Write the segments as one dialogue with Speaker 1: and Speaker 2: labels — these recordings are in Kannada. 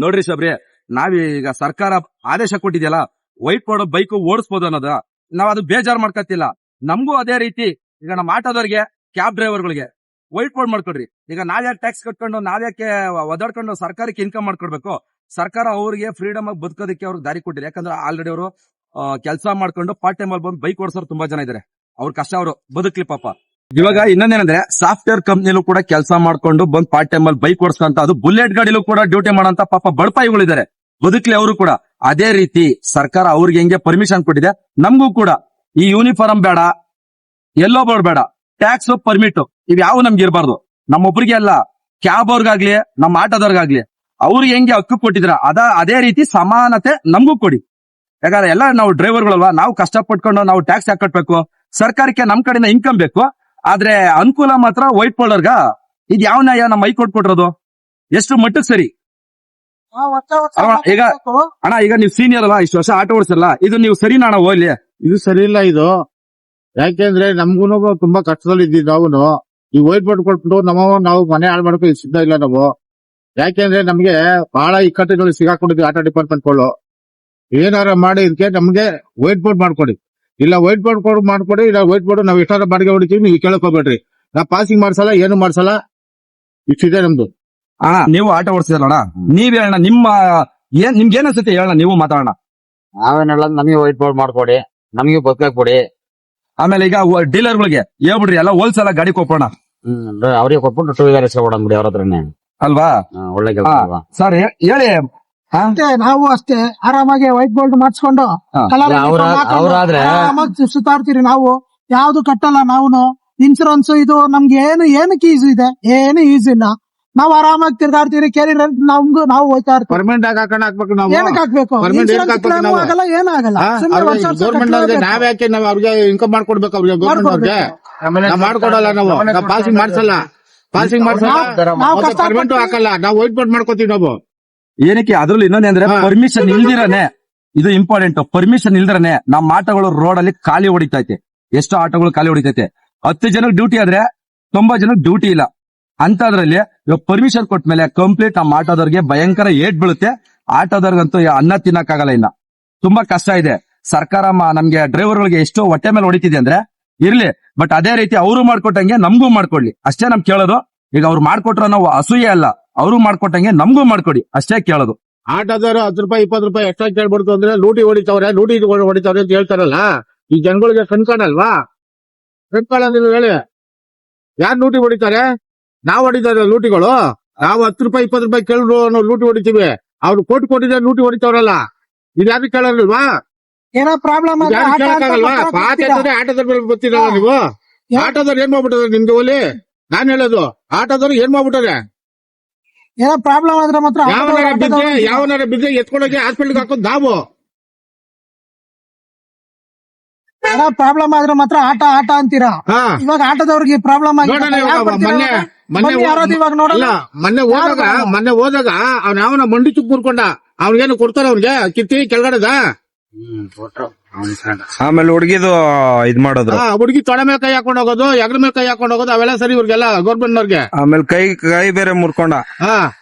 Speaker 1: ನೋಡ್ರಿ ಶಬ್ರಿ, ನಾವೀಗ ಸರ್ಕಾರ ಆದೇಶ ಕೊಟ್ಟಿದ್ಯಲ್ಲ, ವೈಟ್ ಬೋರ್ಡ್ ಬೈಕ್ ಓಡಿಸಬಹುದು ಅನ್ನೋದ ನಾವ್ ಅದು ಬೇಜಾರ್ ಮಾಡ್ಕತ್ತಿಲ್ಲ. ನಮಗೂ ಅದೇ ರೀತಿ ಈಗ ನಮ್ಮ ಆಟೋದವ್ರಿಗೆ, ಕ್ಯಾಬ್ ಡ್ರೈವರ್ಗಳಿಗೆ ವೈಟ್ ಬೋರ್ಡ್ ಮಾಡ್ಕೊಡ್ರಿ. ಈಗ ನಾವ್ಯಾಕೆ ಟ್ಯಾಕ್ಸ್ ಕಟ್ಕೊಂಡು ನಾವ್ಯಾಕೆ ಒದಾಡ್ಕೊಂಡು ಸರ್ಕಾರಕ್ಕೆ ಇನ್ಕಮ್ ಮಾಡ್ಕೊಡ್ಬೇಕು? ಸರ್ಕಾರ ಅವ್ರಿಗೆ ಫ್ರೀಡಮ್ ಆಗಿ ಬದುಕೋದಕ್ಕೆ ಅವ್ರಿಗೆ ದಾರಿ ಕೊಟ್ಟಿದೆ. ಯಾಕಂದ್ರೆ ಆಲ್ರೆಡಿ ಅವರು ಕೆಲಸ ಮಾಡ್ಕೊಂಡು ಪಾರ್ಟ್ ಟೈಮ್ ಅಲ್ಲಿ ಬಂದು ಬೈಕ್ ಓಡಿಸೋರು ತುಂಬಾ ಜನ ಇದಾರೆ. ಅವ್ರ ಕಷ್ಟ ಅವರು ಬದುಕ್ಲಿ ಪಾಪ. ಇವಾಗ ಇನ್ನೊಂದೇನಂದ್ರೆ, ಸಾಫ್ಟ್ವೇರ್ ಕಂಪ್ನಿಲೂ ಕೂಡ ಕೆಲಸ ಮಾಡ್ಕೊಂಡು ಬಂದ್ ಪಾರ್ಟ್ ಟೈಮ್ ಅಲ್ಲಿ ಬೈಕ್ ಓಡಿಸ್ಕೊಂತ, ಅದು ಬುಲೆಟ್ ಗಾಡಿಲೂ ಕೂಡ ಡ್ಯೂಟಿ ಮಾಡೋಂತ ಪಾಪ ಬಡಪಾಯಿಗಳಿದ್ದಾರೆ. ಬದುಕ್ಲಿ ಅವರು ಕೂಡ. ಅದೇ ರೀತಿ ಸರ್ಕಾರ ಅವ್ರಿಗೆ ಹೆಂಗೆ ಪರ್ಮಿಷನ್ ಕೊಟ್ಟಿದೆ, ನಮಗೂ ಕೂಡ ಈ ಯೂನಿಫಾರ್ಮ್ ಬೇಡ, ಎಲ್ಲೋ ಬೋರ್ಡ್ ಬೇಡ, ಟ್ಯಾಕ್ಸ್ ಪರ್ಮಿಟ್ ಇವ್ಯಾವು ನಮ್ಗೆ ಇರಬಾರ್ದು. ನಮ್ಮೊಬ್ರಿಗೆ ಅಲ್ಲ, ಕ್ಯಾಬ್ ಅವ್ರಿಗಾಗ್ಲಿ ನಮ್ಮ ಆಟೋದವ್ರಿಗಾಗ್ಲಿ ಅವ್ರಿಗೆ ಹೆಂಗೆ ಹಕ್ಕು ಕೊಟ್ಟಿದ್ರ ಅದೇ ರೀತಿ ಸಮಾನತೆ ನಮಗೂ ಕೊಡಿ. ಯಾಕಂದ್ರೆ ಎಲ್ಲ ನಾವು ಡ್ರೈವರ್ಗಳಲ್ವಾ, ನಾವು ಕಷ್ಟಪಟ್ಕೊಂಡು ನಾವು ಟ್ಯಾಕ್ಸ್ ಯಾಕೆ ಕಟ್ಬೇಕು? ಸರ್ಕಾರಕ್ಕೆ ನಮ್ ಕಡೆಯಿಂದ ಇನ್ಕಮ್ ಬೇಕು. ಆದ್ರೆ ಅನುಕೂಲ ಮಾತ್ರ ವೈಟ್ ಬೋರ್ಡರ್ಗ. ಇದು ಯಾವ ನ್ಯಾಯ? ನಮ್ಮ ಹೈಕೋರ್ಟ್ ಕೊಟ್ಟಿರೋದು ಎಷ್ಟು ಮಟ್ಟಕ್ಕೆ ಸರಿ? ಈಗ ಅಣ್ಣ, ಈಗ ನೀವು ಸೀನಿಯರ್ ಅಲ್ಲ, ಇಷ್ಟು ವರ್ಷ ಆಟೋ ಓಡಿಸಲ್ಲ, ಇದು ನೀವು ಸರಿನಾ ಅಣ್ಣ? ಹೋಗ್ಲಿ,
Speaker 2: ಇದು ಸರಿ ಇಲ್ಲ. ಇದು ಯಾಕೆಂದ್ರೆ ನಮ್ಗೂನು ತುಂಬಾ ಕಷ್ಟದಲ್ಲಿ ಇದ್ದೀವಿ. ನಾವು ಈ ವೈಟ್ ಬೋರ್ಡ್ ಕೊಟ್ಬಿಟ್ಟು ನಾವು ಮನೆ ಹಾಳು ಮಾಡ್ಕೊಂಡು ಸಿದ್ಧ ಇಲ್ಲ ನಾವು. ಯಾಕೆಂದ್ರೆ ನಮ್ಗೆ ಬಹಳ ಇಕ್ಕಟ್ಟುಗಳು ಸಿಗಾಕೊಂಡಿದ್ವಿ ಆಟೋ ಡಿಪಾರ್ಟ್ಮೆಂಟ್ಗಳು. ಏನಾರ ಮಾಡಿ ಇದಕ್ಕೆ ನಮ್ಗೆ ವೈಟ್ ಬೋರ್ಡ್ ಮಾಡ್ಕೊಡಿ. ಇಲ್ಲ ವೈಟ್ ಬೋರ್ಡ್ ಮಾಡ್ಕೊಡಿ, ಇಲ್ಲ ವೈಟ್ ಬೋರ್ಡ್ ನಾವ್ ಎಷ್ಟಾರ ಬಾಡಿಗೆ ಹೊಡಿತೀವಿ, ನೀವು ಕೇಳಕ್ ಹೋಗ್ಬೇಡ್ರಿ. ನಾ ಪಾಸಿಂಗ್ ಮಾಡ್ಸಲ್ಲ, ಏನು ಮಾಡ್ಸಲ್ಲ. ಇಷ್ಟಿದೆ ನಮ್ದು.
Speaker 1: ಅಣ್ಣ, ನೀವು ಆಟೋ ಓಡಿಸಿದ್ರಣ್ಣ, ನೀವ್ ಹೇಳೋಣ, ನಿಮ್ಗೆ ಏನ್ ಅನ್ಸುತ್ತೆ ಹೇಳೋಣ, ನೀವು ಮಾತಾಡೋಣ.
Speaker 3: ನಾವೇನೆಲ್ಲ ನಮಗೆ ವೈಟ್ ಬೋರ್ಡ್ ಮಾಡ್ಕೊಡಿ, ನಮಗೆ ಬದುಕಕ್ ಕೊಡಿ.
Speaker 1: ಆಮೇಲೆ ಈಗ ಡೀಲರ್ಗಳಿಗೆ ಹೇಳ್ಬಿಡ್ರಿ, ಎಲ್ಲ ಹೋಲ್ಸೇಲ್ ಗಾಡಿ ಕೊಪ್ಪೋಣ.
Speaker 3: ಅವ್ರಿಗೆ ಕೊಟ್ಬಿಟ್ಟು ಟೂ ವೀಲರ್ ಇಸ್ಕೊಬಿಡೋಣ ಬಿಡಿ ಅವ್ರ ಹತ್ರನೇ.
Speaker 1: ಅಲ್ವಾ?
Speaker 3: ಒಳ್ಳೆ ಕೆಲಸ ಅಲ್ವಾ
Speaker 1: ಸರ್, ಹೇಳಿ.
Speaker 4: ನಾವು ಅಷ್ಟೇ ಆರಾಮಾಗಿ ವೈಟ್ ಬೋರ್ಡ್ ಮಾಡಿಸ್ಕೊಂಡು
Speaker 3: ಅವ್ರಾದ್ರೆ
Speaker 4: ಆರಾಮಾಗಿ ಸುತ್ತಾಡ್ತೀರಿ. ನಾವು ಯಾವ್ದು ಕಟ್ಟಲ್ಲ. ನಾವು ಇನ್ಸೂರೆನ್ಸ್ ಇದು ನಮ್ಗೆ ಏನಕ್ಕೆ ಈಜು ಇದೆ? ಏನು ಈಜ್ ಇಲ್ಲ. ನಾವು ಆರಾಮಾಗಿ ತಿರ್ಗಾಡ್ತೀರಿ. ಕೇಳಿದ್ರೆ ನಾವು ಹೋಯ್ತಾ ಇರ್ತೀವಿ.
Speaker 2: ಪರ್ಮನೆಂಟ್ ಆಗಿ ಹಾಕ್ಬೇಕು. ನಾವು
Speaker 4: ಏನಕ್ಕೆ ಹಾಕ್ಬೇಕು? ಆಗಲ್ಲ, ಏನಾಗಲ್ಲ.
Speaker 2: ಗೌರ್ಮೆಂಟ್ ನಾವ್ಯಾಕೆ ನಾವ್ ಅವ್ರಿಗೆ ಇನ್ಕಮ್ ಮಾಡ್ಕೊಡ್ಬೇಕು? ಅವ್ರಿಗೆ ಗೌರ್ಮೆಂಟ್ ಅವ್ರಿಗೆ ಮಾಡ್ಕೊಡಲ್ಲ. ನಾವು ಪಾಸಿಂಗ್ ಮಾಡ್ಸಲ್ಲ, ಪರ್ಮನೆಂಟ್ ಹಾಕಲ್ಲ. ನಾವು ವೈಟ್ ಬೋರ್ಡ್ ಮಾಡ್ಕೋತೀವಿ ನಾವು.
Speaker 1: ಏನಕ್ಕೆ? ಅದ್ರಲ್ಲಿ ಇನ್ನೊಂದಂದ್ರೆ, ಪರ್ಮಿಷನ್ ಇಲ್ದಿರನೆ, ಇದು ಇಂಪಾರ್ಟೆಂಟ್. ಪರ್ಮಿಷನ್ ಇಲ್ದಿರನೆ ನಮ್ಮ ಆಟೋಗಳು ರೋಡ್ ಅಲ್ಲಿ ಖಾಲಿ ಹೊಡಿತೈತೆ. ಎಷ್ಟು ಆಟೋಗಳು ಖಾಲಿ ಹೊಡಿತೈತೆ? 10 ಜನಕ್ಕೆ ಡ್ಯೂಟಿ ಆದ್ರೆ 90 ಜನಕ್ಕೆ ಡ್ಯೂಟಿ ಇಲ್ಲ. ಅಂತದ್ರಲ್ಲಿ ಇವಾಗ ಪರ್ಮಿಷನ್ ಕೊಟ್ಮೇಲೆ ಕಂಪ್ಲೀಟ್ ನಮ್ಮ ಆಟೋದವ್ರಿಗೆ ಭಯಂಕರ ಏಟ್ ಬೀಳುತ್ತೆ. ಆಟೋದವ್ರಿಗಂತೂ ಅನ್ನ ತಿನ್ನಕ್ಕಾಗಲ್ಲ. ಇನ್ನ ತುಂಬಾ ಕಷ್ಟ ಇದೆ. ಸರ್ಕಾರ ನಮ್ಗೆ ಡ್ರೈವರ್ಗಳಿಗೆ ಎಷ್ಟು ಹೊಟ್ಟೆ ಮೇಲೆ ಹೊಡಿತಿದೆ ಅಂದ್ರೆ ಇರ್ಲಿ, ಬಟ್ ಅದೇ ರೀತಿ ಅವರು ಮಾಡ್ಕೊಟ್ಟಂಗೆ ನಮಗೂ ಮಾಡ್ಕೊಡ್ಲಿ, ಅಷ್ಟೇ ನಮ್ ಕೇಳೋದು. ಈಗ ಅವ್ರು ಮಾಡ್ಕೊಟ್ರ ನಾವು ಅಸೂಯೆ ಅಲ್ಲ, ಅವರು ಮಾಡ್ಕೊಟ್ಟಂಗೆ ನಮಗೂ ಮಾಡ್ಕೊಡಿ, ಅಷ್ಟೇ ಕೇಳೋದು.
Speaker 2: ಆಟೋದವರು 10 ರೂಪಾಯಿ 20 ರೂಪಾಯಿ ಎಕ್ಸ್ಟ್ರಾ ಕೇಳ್ಬಿಡ್ತು ಅಂದ್ರೆ ಲೂಟಿ ಹೊಡಿತಾವ್ರೆ ಅಂತ ಹೇಳ್ತಾರಲ್ಲ. ಈ ಜನಗಳಿಗೆ ಕಣ್ಕಾಣಲ್ವಾ? ಕಣ್ಕಾಣಿಲ್ಲ ಹೇಳಿ. ಯಾರು ಲೂಟಿ ಹೊಡಿತಾರೆ? ನಾವ್ ಹೊಡಿತಾರೆ ಲೂಟಿಗಳು. ನಾವು 10 ರೂಪಾಯಿ 20 ರೂಪಾಯಿ ಕೇಳಿದ್ರು ನಾವು ಲೂಟಿ ಹೊಡಿತೀವಿ. ಅವ್ರು ಕೋಟಿ ಲೂಟಿ ಹೊಡಿತಾವ್ರಲ್ಲ. ಇದು ಯಾರು ಕೇಳಲ್ವಾ?
Speaker 4: ಏನೋ ಪ್ರಾಬ್ಲಮ್
Speaker 2: ಕೇಳಕ್ಕಾಗಲ್ವಾ? ಆಟೋದವ್ರು ಗೊತ್ತಿರಲ್ಲ ನೀವು. ಆಟೋದವ್ರು ಏನ್ ಮಾಡ್ಬಿಟ್ಟಾರೆ ನಿಮ್ಗೆ? ಓಲಿ ನಾನ್ ಹೇಳೋದು, ಆಟೋದವ್ರು ಏನ್ ಮಾಡ್ಬಿಟ್ಟಾರೆ?
Speaker 4: ಏನೋ ಪ್ರಾಬ್ಲಮ್ ಆದ್ರೆ ಮಾತ್ರ
Speaker 2: ಯಾವನಾರ ಬಿದ್ದೆ ಎತ್ಕೊಂಡೋಗಿ ಹಾಸ್ಪಿಟಲ್ಗೆ ಹಾಕೋದು ನಾವು.
Speaker 4: ಏನೋ ಪ್ರಾಬ್ಲಮ್ ಆದ್ರೆ ಮಾತ್ರ ಆಟ ಅಂತೀರಾ. ಇವಾಗ ಆಟೋದವ್ರಿಗೆ ಪ್ರಾಬ್ಲಮ್
Speaker 2: ಮೊನ್ನೆ ಹೋದಾಗ ಅವ್ನ ಯಾವನ ಮಂಡಿ ಚುಕ್ ಮುರ್ಕೊಂಡ, ಅವ್ನಿಗೇನು ಕೊಡ್ತಾರ? ಅವ್ನಿಗೆ ಕಿತ್ತಿ ಕೆಳಗಡೆದ.
Speaker 5: ಆಮೇಲೆ ಹುಡುಗಿದು ಇದ್ ಮಾಡೋದು,
Speaker 2: ಹುಡುಗಿ ತೊಡೆ ಮೇಲೆ ಕೈ ಹಾಕೊಂಡ್ ಹೋಗೋದು, ಎಗ್ರ ಮೇಲೆ ಕೈ ಹಾಕೊಂಡ್ ಹೋಗೋದು, ಅವೆಲ್ಲ ಸರಿ ಇವ್ರಿಗೆಲ್ಲ ಗೌರ್ಮೆಂಟ್ ನವ್ರಿಗೆ.
Speaker 5: ಆಮೇಲೆ ಕೈ ಬೇರೆ ಮುರ್ಕೊಂಡ.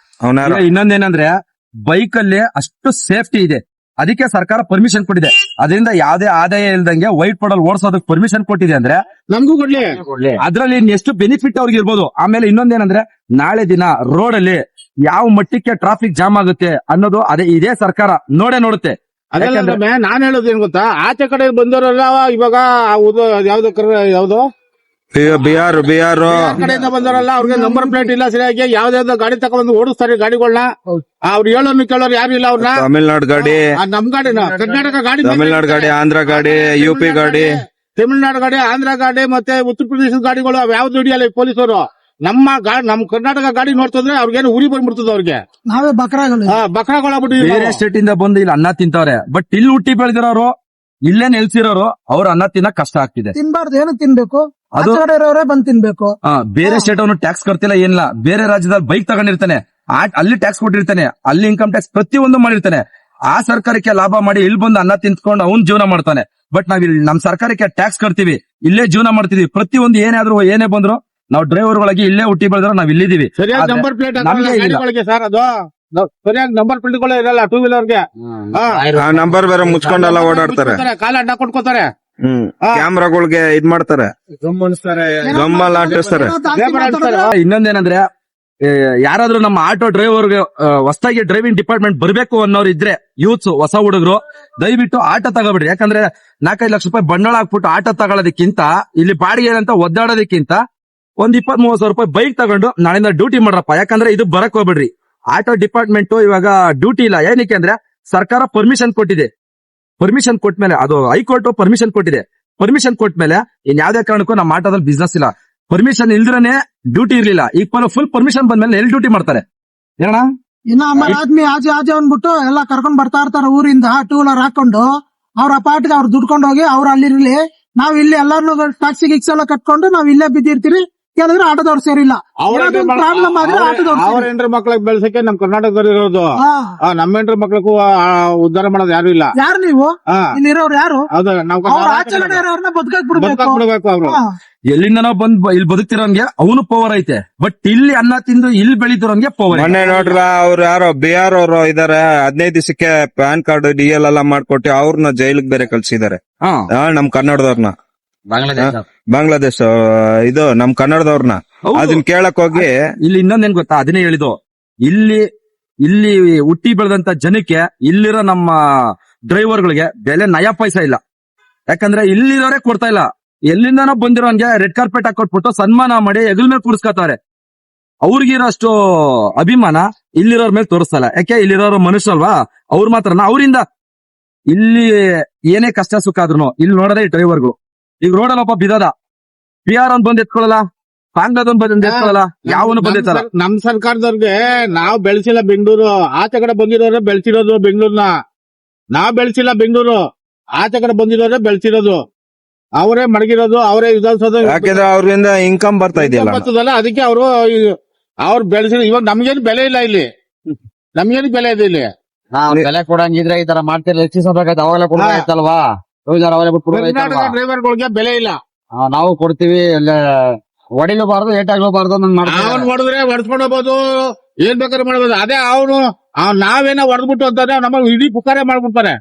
Speaker 1: ಇನ್ನೊಂದೇನಂದ್ರೆ, ಬೈಕ್ ಅಲ್ಲಿ ಅಷ್ಟು ಸೇಫ್ಟಿ ಇದೆ, ಅದಕ್ಕೆ ಸರ್ಕಾರ ಪರ್ಮಿಷನ್ ಕೊಟ್ಟಿದೆ. ಅದರಿಂದ ಯಾವ್ದೇ ಆದಾಯ ಇಲ್ದಂಗೆ ವೈಟ್ ಬೋರ್ಡ್ ಓಡಿಸೋದಕ್ಕೆ ಪರ್ಮಿಷನ್ ಕೊಟ್ಟಿದೆ ಅಂದ್ರೆ
Speaker 2: ನಮಗೂ ಕೊಡ್ಲಿ.
Speaker 1: ಅದ್ರಲ್ಲಿ ಎಷ್ಟು ಬೆನಿಫಿಟ್ ಅವ್ರಿಗೆ ಇರ್ಬೋದು. ಆಮೇಲೆ ಇನ್ನೊಂದೇನಂದ್ರೆ, ನಾಳೆ ದಿನ ರೋಡ್ ಅಲ್ಲಿ ಯಾವ ಮಟ್ಟಕ್ಕೆ ಟ್ರಾಫಿಕ್ ಜಾಮ್ ಆಗುತ್ತೆ ಅನ್ನೋದು ಇದೇ ಸರ್ಕಾರ ನೋಡುತ್ತೆ.
Speaker 2: ನಾನ್ ಹೇಳೋದು ಏನ್ ಗೊತ್ತಾ, ಆಚೆ ಕಡೆ ಬಂದವರೆಲ್ಲ ಇವಾಗ ಯಾವ್ದು
Speaker 5: ಬಿಹಾರ್
Speaker 2: ಕಡೆಯಿಂದ ಬಂದವರಲ್ಲ, ಅವ್ರಿಗೆ ನಂಬರ್ ಪ್ಲೇಟ್ ಇಲ್ಲ ಸರಿಯಾಗಿ. ಯಾವ್ದಾವ್ದು ಗಾಡಿ ತಗೊಂಡು ಓಡಿಸ್ತಾರೆ ಗಾಡಿಗಳನ್ನ. ಅವ್ರು ಹೇಳೋನು ಕೇಳೋರು ಯಾರು ಇಲ್ಲ. ಅವ್ರನ್ನ
Speaker 5: ತಮಿಳ್ನಾಡು ಗಾಡಿ,
Speaker 2: ನಮ್ ಗಾಡಿನ ಕರ್ನಾಟಕ ಗಾಡಿ,
Speaker 5: ತಮಿಳ್ನಾಡು ಗಾಡಿ, ಆಂಧ್ರ ಗಾಡಿ, ಯುಪಿ ಗಾಡಿ,
Speaker 2: ತಮಿಳ್ನಾಡು ಗಾಡಿ, ಆಂಧ್ರ ಗಾಡಿ, ಮತ್ತೆ ಉತ್ತರ ಪ್ರದೇಶದ ಗಾಡಿಗಳು ಯಾವ್ದು ಹಿಡಿಯಲ್ಲ ಪೊಲೀಸರು. ನಮ್ ಕರ್ನಾಟಕ ಗಾಡಿ ನೋಡ್ತಂದ್ರೆ ಅವ್ರಿಗೇನು ಉರಿ ಬಂದ್ಬಿಡ್ತದ. ಅವ್ರಿಗೆ
Speaker 4: ನಾವೇ
Speaker 2: ಬಕ್ರಾಗಳಾಗ್ಬಿಟ್ಟು
Speaker 1: ಬೇರೆ ಸ್ಟೇಟ್ ಇಂದ ಬಂದು ಇಲ್ಲಿ ಅನ್ನ ತಿಂತವ್ರೆ. ಬಟ್ ಇಲ್ಲಿ ಹುಟ್ಟಿ ಬೆಳೆದಿರೋರು, ಇಲ್ಲೇ ನೆಲ್ಸಿರೋರು, ಅವ್ರ ಅನ್ನ ತಿನ್ನಕ್ ಕಷ್ಟ ಆಗ್ತಿದೆ.
Speaker 4: ತಿನ್ಬಾರ್ದು, ಏನು ತಿನ್ಬೇಕು? ಅದು ಬಂದ್ ತಿನ್ಬೇಕು.
Speaker 1: ಬೇರೆ ಸ್ಟೇಟ್ ಅವನು ಟ್ಯಾಕ್ಸ್ ಕಟ್ತಿಲ್ಲ, ಏನಿಲ್ಲ. ಬೇರೆ ರಾಜ್ಯದಲ್ಲಿ ಬೈಕ್ ತಗೊಂಡಿರ್ತಾನೆ, ಅಲ್ಲಿ ಟ್ಯಾಕ್ಸ್ ಕೊಟ್ಟಿರ್ತಾನೆ, ಅಲ್ಲಿ ಇನ್ಕಮ್ ಟ್ಯಾಕ್ಸ್ ಪ್ರತಿಯೊಂದು ಮಾಡಿರ್ತಾನೆ. ಆ ಸರ್ಕಾರಕ್ಕೆ ಲಾಭ ಮಾಡಿ ಇಲ್ಲಿ ಬಂದು ಅನ್ನ ತಿನ್ಕೊಂಡು ಅವ್ನ್ ಜೀವನ ಮಾಡ್ತಾನೆ. ಬಟ್ ನಾವ್ ಇಲ್ಲಿ ನಮ್ ಸರ್ಕಾರಕ್ಕೆ ಟ್ಯಾಕ್ಸ್ ಕಟ್ತೀವಿ, ಇಲ್ಲೇ ಜೀವನ ಮಾಡ್ತಿದೀವಿ. ಪ್ರತಿಯೊಂದು ಏನೇ ಬಂದ್ರು ನಾವು ಡ್ರೈವರ್ಗಳಾಗಿ ಇಲ್ಲೇ ಹುಟ್ಟಿ ಬೆಳೆದ್ರೆ ನಾವ್ ಇಲ್ಲಿದೀವಿ.
Speaker 2: ನಂಬರ್ ಪ್ಲೇಟ್ ನಮ್ಗೆ ಸರಿಯಾಗಿ ನಂಬರ್ ಪ್ಲೇಟ್ಗಳೇ ಇರಲ್ಲ ಟೂ ವೀಲರ್ಗೆ.
Speaker 5: ಆ ನಂಬರ್ ಬೇರೆ ಮುಚ್ಕೊಂಡೆಲ್ಲ ಓಡಾಡ್ತಾರೆ.
Speaker 2: ಕಾಲ ಅಡ್ಡ ಕೊಟ್ಕೋತಾರೆ.
Speaker 5: ಕ್ಯಾಮ್ರಾಗಳಿಗೆ ಇದ್ ಮಾಡ್ತಾರೆ, ಗಮ್ಮಲ್ಲ ಅಂಟಿಸ್ತಾರೆ.
Speaker 1: ಇನ್ನೊಂದೇನಂದ್ರೆ ಯಾರಾದ್ರೂ ನಮ್ಮ ಆಟೋ ಡ್ರೈವರ್ಗೆ ಹೊಸದಾಗಿ ಡ್ರೈವಿಂಗ್ ಡಿಪಾರ್ಟ್ಮೆಂಟ್ ಬರ್ಬೇಕು ಅನ್ನೋರು ಇದ್ರೆ ಯೂತ್ಸ್ ಹೊಸ ಹುಡುಗರು ದಯವಿಟ್ಟು ಆಟೋ ತಗೋಬಿಡ್ರಿ. ಯಾಕಂದ್ರೆ 4-5 ಲಕ್ಷ ರೂಪಾಯಿ ಬಂಡವಾಳ ಹಾಕ್ಬಿಟ್ಟು ಆಟೋ ತಗೊಳ್ಳೋದಕ್ಕಿಂತ ಇಲ್ಲಿ ಬಾಡಿಗೆ ಅಂತ ಒದ್ದಾಡೋದಕ್ಕಿಂತ ಒಂದ್ 20-30 ಸಾವಿರ ರೂಪಾಯಿ ಬೈಕ್ ತಗೊಂಡು ನಾಳೆಯಿಂದ ಡ್ಯೂಟಿ ಮಾಡ್ರಪ್ಪ. ಯಾಕಂದ್ರೆ ಇದು ಬರಕ್ ಹೋಗ್ಬಿಡ್ರಿ. ಆಟೋ ಡಿಪಾರ್ಟ್ಮೆಂಟ್ ಇವಾಗ ಡ್ಯೂಟಿ ಇಲ್ಲ. ಏನಕ್ಕೆ ಅಂದ್ರೆ ಸರ್ಕಾರ ಪರ್ಮಿಷನ್ ಕೊಟ್ಟಿದೆ. ಪರ್ಮಿಷನ್ ಕೊಟ್ಮೇಲೆ ಅದು ಹೈಕೋರ್ಟ್ ಪರ್ಮಿಷನ್ ಕೊಟ್ಟಿದೆ. ಪರ್ಮಿಷನ್ ಕೊಟ್ಮೇಲೆ ಇನ್ ಯಾವ್ದೇ ಕಾರಣಕ್ಕೂ ನಮ್ಮ ಆಟೋದಲ್ಲಿ ಬಿಸ್ನೆಸ್ ಇಲ್ಲ. ಪರ್ಮಿಷನ್ ಇಲ್ದ್ರೇನೆ ಡ್ಯೂಟಿ ಇರ್ಲಿಲ್ಲ. ಈಗ ಫುಲ್ ಪರ್ಮಿಷನ್ ಬಂದ್ಮೇಲೆ ಎಲ್ಲಿ ಡ್ಯೂಟಿ ಮಾಡ್ತಾರೆ ಹೇಳೋಣ.
Speaker 4: ಇನ್ನ ಹಮಾರ ಆದ್ಮಿ ಆಜೆ ಆಜೆ ಅಂದ್ಬಿಟ್ಟು ಎಲ್ಲ ಕರ್ಕೊಂಡ್ ಬರ್ತಾ ಇರ್ತಾರ ಊರಿಂದ ಟೂ ವೀಲರ್ ಹಾಕೊಂಡು ಅವ್ರ ಪಾಟಿಗೆ ಅವ್ರು ದುಡ್ಕೊಂಡು ಹೋಗಿ ಅವ್ರು ಅಲ್ಲಿರ್ಲಿ. ನಾವ್ ಇಲ್ಲಿ ಎಲ್ಲಾರು ಟ್ಯಾಕ್ಸಿ ಗಿಕ್ಸ್ ಎಲ್ಲ ಕಟ್ಕೊಂಡು ನಾವ್ ಇಲ್ಲೇ ಬಿದ್ದಿರ್ತೀವಿ. ಕೇಳಿದ್ರೆ ಆಟೋದವ್ರು ಸೇರಿಲ್ಲ. ಪ್ರಾಬ್ಲಮ್ ಆದ್ರೆ ಆಟೋದವ್ರು
Speaker 2: ಅವ್ರ ಹೆಂಡ್ರ ಮಕ್ಳಿಗೆ ಬೆಳ್ಸಕ್ಕೆ ನಮ್ ಕರ್ನಾಟಕದಲ್ಲಿ ಇರೋದು. ನಮ್ಮ ಹೆಂಡ್ರ ಮಕ್ಳಿಗೂ ಉದ್ಧಾರ ಮಾಡೋದು ಯಾರು ಇಲ್ಲ.
Speaker 4: ಯಾರು ನೀವು ಇಲ್ಲಿರೋರು ಯಾರು?
Speaker 2: ಹೌದು, ನಾವು
Speaker 4: ಅವ್ರ ಆಚರಣೆ ಇರೋರ್ನ ಬದುಕಕ್ ಬಿಡ್ಬೇಕು.
Speaker 2: ಬಿಡ್ಬೇಕು. ಅವ್ರು
Speaker 1: ಎಲ್ಲಿಂದನೋ ಬಂದ್ ಇಲ್ಲಿ ಬದುಕ್ತಿರೋನ್ಗೆ ಅವನು ಪವರ್ ಐತೆ. ಬಟ್ ಇಲ್ಲಿ ಅನ್ನ ತಿಂದು ಇಲ್ಲಿ ಬೆಳಿತಿರೋನ್ಗೆ ಪವರ್.
Speaker 5: ಮೊನ್ನೆ ನೋಡ್ರ ಅವ್ರು ಯಾರೋ ಬಿಹಾರ್ ಅವರು ಇದಾರೆ, 15 ದಿವಸಕ್ಕೆ ಪ್ಯಾನ್ ಕಾರ್ಡ್ DL ಎಲ್ಲ ಮಾಡ್ಕೊಟ್ಟು ಅವ್ರನ್ನ ಜೈಲಿಗೆ ಬೇರೆ ಕಳ್ಸಿದಾರೆ. ನಮ್ ಕನ್ನಡದವ್ರನ್ನ, ಬಾಂಗ್ಲಾದೇಶ ಇದು ನಮ್ ಕನ್ನಡದವ್ರನ್ನ. ಅದನ್ನ ಕೇಳಕ್ ಹೋಗಿ
Speaker 1: ಇಲ್ಲಿ ಇನ್ನೊಂದೇನ್ ಗೊತ್ತಾ, ಅದನ್ನೇ ಹೇಳಿದ್ದು. ಇಲ್ಲಿ ಹುಟ್ಟಿ ಬೆಳೆದಂತ ಜನಕ್ಕೆ ಇಲ್ಲಿರೋ ನಮ್ಮ ಡ್ರೈವರ್ಗಳಿಗೆ ಬೆಲೆ ನಯ ಪೈಸಾ ಇಲ್ಲ. ಯಾಕಂದ್ರೆ ಇಲ್ಲಿರೋರೇ ಕೊಡ್ತಾ ಇಲ್ಲ. ಎಲ್ಲಿಂದನೋ ಬಂದಿರೋನ್ಗೆ ರೆಡ್ ಕಾರ್ಪೆಟ್ ಹಾಕೊಟ್ಬಿಟ್ಟು ಸನ್ಮಾನ ಮಾಡಿ ಹೆಗಲ್ ಮೇಲೆ ಕೂರಿಸ್ಕೊತಾರೆ. ಅವ್ರಿಗಿರೋಷ್ಟು ಅಭಿಮಾನ ಇಲ್ಲಿರೋರ್ ಮೇಲೆ ತೋರಿಸ್ತಲ್ಲ. ಯಾಕೆ ಇಲ್ಲಿರೋರು ಮನುಷ್ಯಲ್ವಾ, ಅವ್ರು ಮಾತ್ರ ಅವರಿಂದ ಇಲ್ಲಿ ಏನೇ ಕಷ್ಟ ಸುಖ ಆದ್ರೂ ಇಲ್ಲಿ ನೋಡೋದೇ ಡ್ರೈವರ್ಗಳು. ಈಗ ರೋಡಲ್ಲಿ ಒಬ್ಬ ಬಿದ್ದದ, PR ಅವ್ನ್ ಬಂದ್ ಎತ್ಕೊಳ್ಳಲ್ಲ, ಕಾಂಗ್ರೆಸ್ ಬಂದ್ ಎತ್ಕೊಳ್ಳಲ್ಲ, ಯಾವನು ಬಂದಿತ್ತಲ್ಲ.
Speaker 2: ನಮ್ ಸರ್ಕಾರದವ್ರಿಗೆ ನಾವ್ ಬೆಳೆಸಿಲ್ಲ ಬೆಂಗಳೂರು, ಆಚೆ ಕಡೆ ಬಂದಿರೋರೆ ಬೆಳೆಸಿರೋದು ಬೆಂಗಳೂರ್ನ. ನಾವ್ ಬೆಳೆಸಿಲ್ಲ ಬೆಂಗಳೂರು, ಆಚೆ ಕಡೆ ಬಂದಿರೋರೆ ಬೆಳೆಸಿರೋದು. ಅವರೇ ಮಡಗಿರೋದು, ಅವರೇ ಇದಾಲ್ಸೋದು.
Speaker 5: ಯಾಕೆಂದ್ರೆ ಅವ್ರಿಂದ ಇನ್ಕಮ್ ಬರ್ತಾ ಇದೆಯಲ್ಲ,
Speaker 2: ಬರ್ತದಲ್ಲ, ಅದಕ್ಕೆ ಅವ್ರು ಬೆಳೆಸಿರೋ. ಇವಾಗ ನಮ್ಗೇನು ಬೆಲೆ ಇಲ್ಲ ಇಲ್ಲಿ, ನಮ್ಗೇನು ಬೆಲೆ ಇದೆ ಇಲ್ಲಿ.
Speaker 3: ನಾವ್ ಬೆಲೆ ಕೊಡಂಗಿದ್ರೆ ಈ ತರ ಮಾಡ್ತಿರ್ಲಿಲ್ಲ. ಹೆಚ್ಚಿಸಬೇಕಾಯ್ತು, ಅವಾಗಲೇ ಕೊಡಬೇಕಾಯ್ತಲ್ವಾ?
Speaker 2: ಕರ್ನಾಟಕ ಡ್ರೈವರ್ಗಳಿಗೆ ಬೆಲೆ ಇಲ್ಲ.
Speaker 3: ನಾವು ಕೊಡ್ತೀವಿ, ಹೊಡಿಲೂಬಾರ್ದು, ಏಟಾಗ್ಲೂಬಾರ್ದು.
Speaker 2: ಅವನ್ ಹೊಡೆದ್ರೆ ಹೊಡ್ಸ್ಕೊಂಡು ಹೋಗ್ಬೋದು, ಏನ್ ಬೇಕಾದ್ರೆ ಮಾಡ್ಬೋದು. ಅದೇ ನಾವೇನೋ ಹೊಡೆದ್ಬಿಟ್ಟು ಅಂತಾನೆ ನಮ್ಮ ಇಡೀ ಪುಕಾರೆ ಮಾಡ್ಬಿಡ್ತಾರೆ.